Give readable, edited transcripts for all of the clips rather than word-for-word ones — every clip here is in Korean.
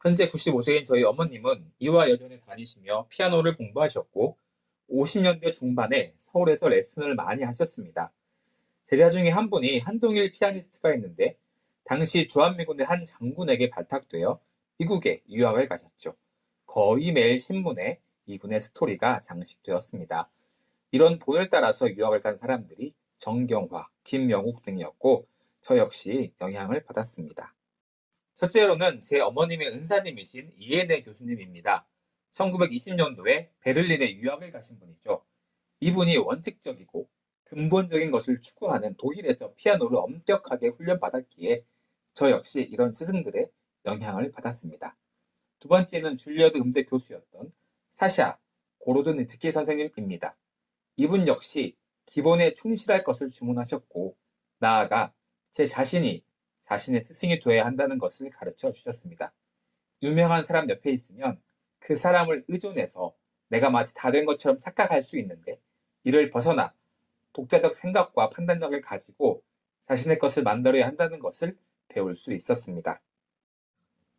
현재 95세인 저희 어머님은 이화 여전에 다니시며 피아노를 공부하셨고 50년대 중반에 서울에서 레슨을 많이 하셨습니다. 제자 중에 한 분이 한동일 피아니스트가 있는데 당시 주한미군의 한 장군에게 발탁되어 미국에 유학을 가셨죠. 거의 매일 신문에 이분의 스토리가 장식되었습니다. 이런 본을 따라서 유학을 간 사람들이 정경화, 김영욱 등이었고 저 역시 영향을 받았습니다. 첫째로는 제 어머님의 은사님이신 이해내 교수님입니다. 1920년도에 베를린에 유학을 가신 분이죠. 이분이 원칙적이고 근본적인 것을 추구하는 독일에서 피아노를 엄격하게 훈련받았기에 저 역시 이런 스승들의 영향을 받았습니다. 두 번째는 줄리어드 음대 교수였던 사샤 고로드니츠키 선생님입니다. 이분 역시 기본에 충실할 것을 주문하셨고 나아가 제 자신이 자신의 스승이 되어야 한다는 것을 가르쳐 주셨습니다. 유명한 사람 옆에 있으면 그 사람을 의존해서 내가 마치 다 된 것처럼 착각할 수 있는데 이를 벗어나 독자적 생각과 판단력을 가지고 자신의 것을 만들어야 한다는 것을 배울 수 있었습니다.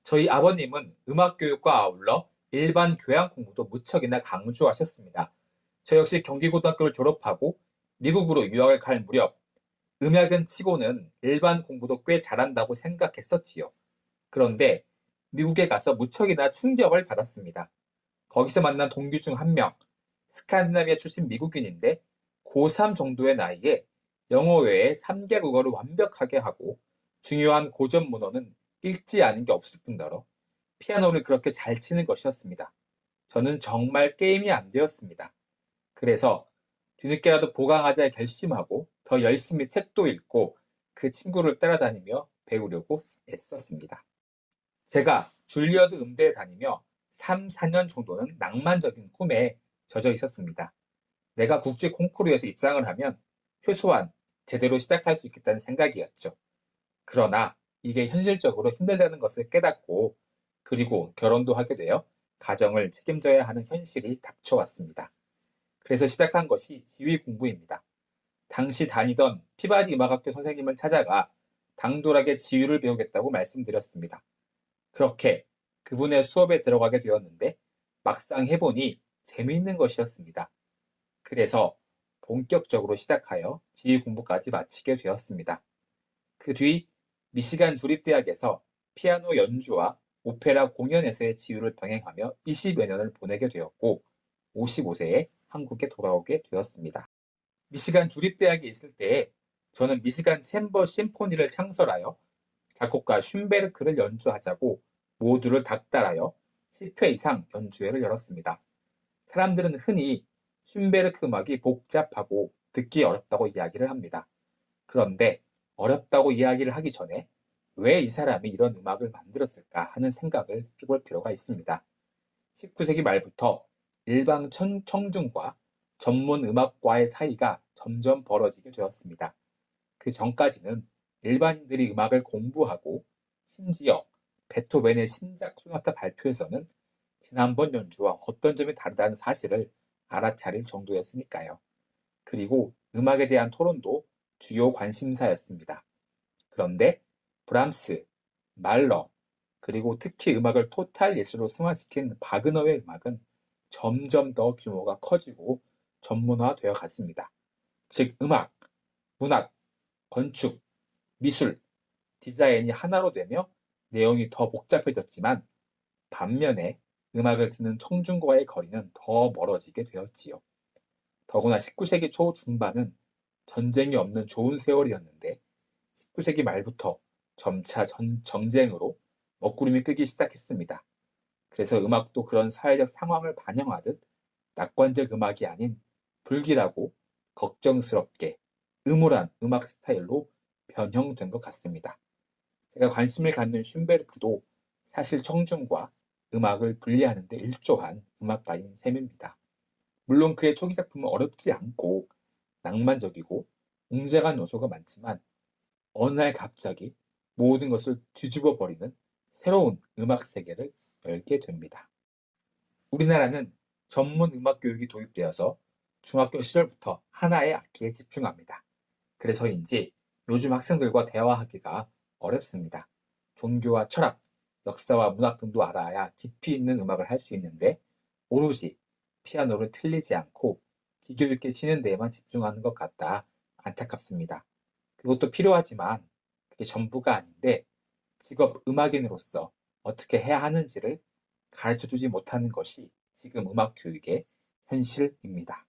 저희 아버님은 음악 교육과 아울러 일반 교양 공부도 무척이나 강조하셨습니다. 저 역시 경기고등학교를 졸업하고 미국으로 유학을 갈 무렵 음악은 치고는 일반 공부도 꽤 잘한다고 생각했었지요. 그런데 미국에 가서 무척이나 충격을 받았습니다. 거기서 만난 동기 중 한 명, 스칸디나비아 출신 미국인인데 고3 정도의 나이에 영어 외에 3개 국어를 완벽하게 하고 중요한 고전 문헌은 읽지 않은 게 없을 뿐더러 피아노를 그렇게 잘 치는 것이었습니다. 저는 정말 게임이 안 되었습니다. 그래서 뒤늦게라도 보강하자 결심하고 더 열심히 책도 읽고 그 친구를 따라다니며 배우려고 애썼습니다. 제가 줄리어드 음대에 다니며 3, 4년 정도는 낭만적인 꿈에 젖어 있었습니다. 내가 국제 콩쿠르에서 입상을 하면 최소한 제대로 시작할 수 있겠다는 생각이었죠. 그러나 이게 현실적으로 힘들다는 것을 깨닫고 그리고 결혼도 하게 되어 가정을 책임져야 하는 현실이 닥쳐왔습니다. 그래서 시작한 것이 지휘 공부입니다. 당시 다니던 피바디 음악학교 선생님을 찾아가 당돌하게 지휘를 배우겠다고 말씀드렸습니다. 그렇게 그분의 수업에 들어가게 되었는데 막상 해보니 재미있는 것이었습니다. 그래서 본격적으로 시작하여 지휘 공부까지 마치게 되었습니다. 그 뒤 미시간 주립대학에서 피아노 연주와 오페라 공연에서의 지휘를 병행하며 20여 년을 보내게 되었고 55세에 한국에 돌아오게 되었습니다. 미시간 주립대학에 있을 때에 저는 미시간 챔버 심포니를 창설하여 작곡가 슌베르크를 연주하자고 모두를 닥달하여 10회 이상 연주회를 열었습니다. 사람들은 흔히 슌베르크 음악이 복잡하고 듣기 어렵다고 이야기를 합니다. 그런데 어렵다고 이야기를 하기 전에 왜 이 사람이 이런 음악을 만들었을까 하는 생각을 해볼 필요가 있습니다. 19세기 말부터 일방 청중과 전문 음악과의 사이가 점점 벌어지게 되었습니다. 그 전까지는 일반인들이 음악을 공부하고 심지어 베토벤의 신작 소나타 발표에서는 지난번 연주와 어떤 점이 다르다는 사실을 알아차릴 정도였으니까요. 그리고 음악에 대한 토론도 주요 관심사였습니다. 그런데 브람스, 말러, 그리고 특히 음악을 토탈 예술로 승화시킨 바그너의 음악은 점점 더 규모가 커지고 전문화되어 갔습니다. 즉 음악, 문학, 건축, 미술, 디자인이 하나로 되며 내용이 더 복잡해졌지만 반면에 음악을 듣는 청중과의 거리는 더 멀어지게 되었지요. 더구나 19세기 초 중반은 전쟁이 없는 좋은 세월이었는데 19세기 말부터 점차 정쟁으로 먹구름이 끄기 시작했습니다. 그래서 음악도 그런 사회적 상황을 반영하듯 낙관적 음악이 아닌 불길하고 걱정스럽게 음울한 음악 스타일로 변형된 것 같습니다. 제가 관심을 갖는 슌베르크도 사실 청중과 음악을 분리하는 데 일조한 음악가인 셈입니다. 물론 그의 초기 작품은 어렵지 않고 낭만적이고 웅장한 요소가 많지만 어느 날 갑자기 모든 것을 뒤집어 버리는 새로운 음악 세계를 열게 됩니다. 우리나라는 전문 음악 교육이 도입되어서 중학교 시절부터 하나의 악기에 집중합니다. 그래서인지 요즘 학생들과 대화하기가 어렵습니다. 종교와 철학, 역사와 문학 등도 알아야 깊이 있는 음악을 할 수 있는데 오로지 피아노를 틀리지 않고 기교 있게 치는 데에만 집중하는 것 같다. 안타깝습니다. 그것도 필요하지만 그게 전부가 아닌데 직업 음악인으로서 어떻게 해야 하는지를 가르쳐 주지 못하는 것이 지금 음악 교육의 현실입니다.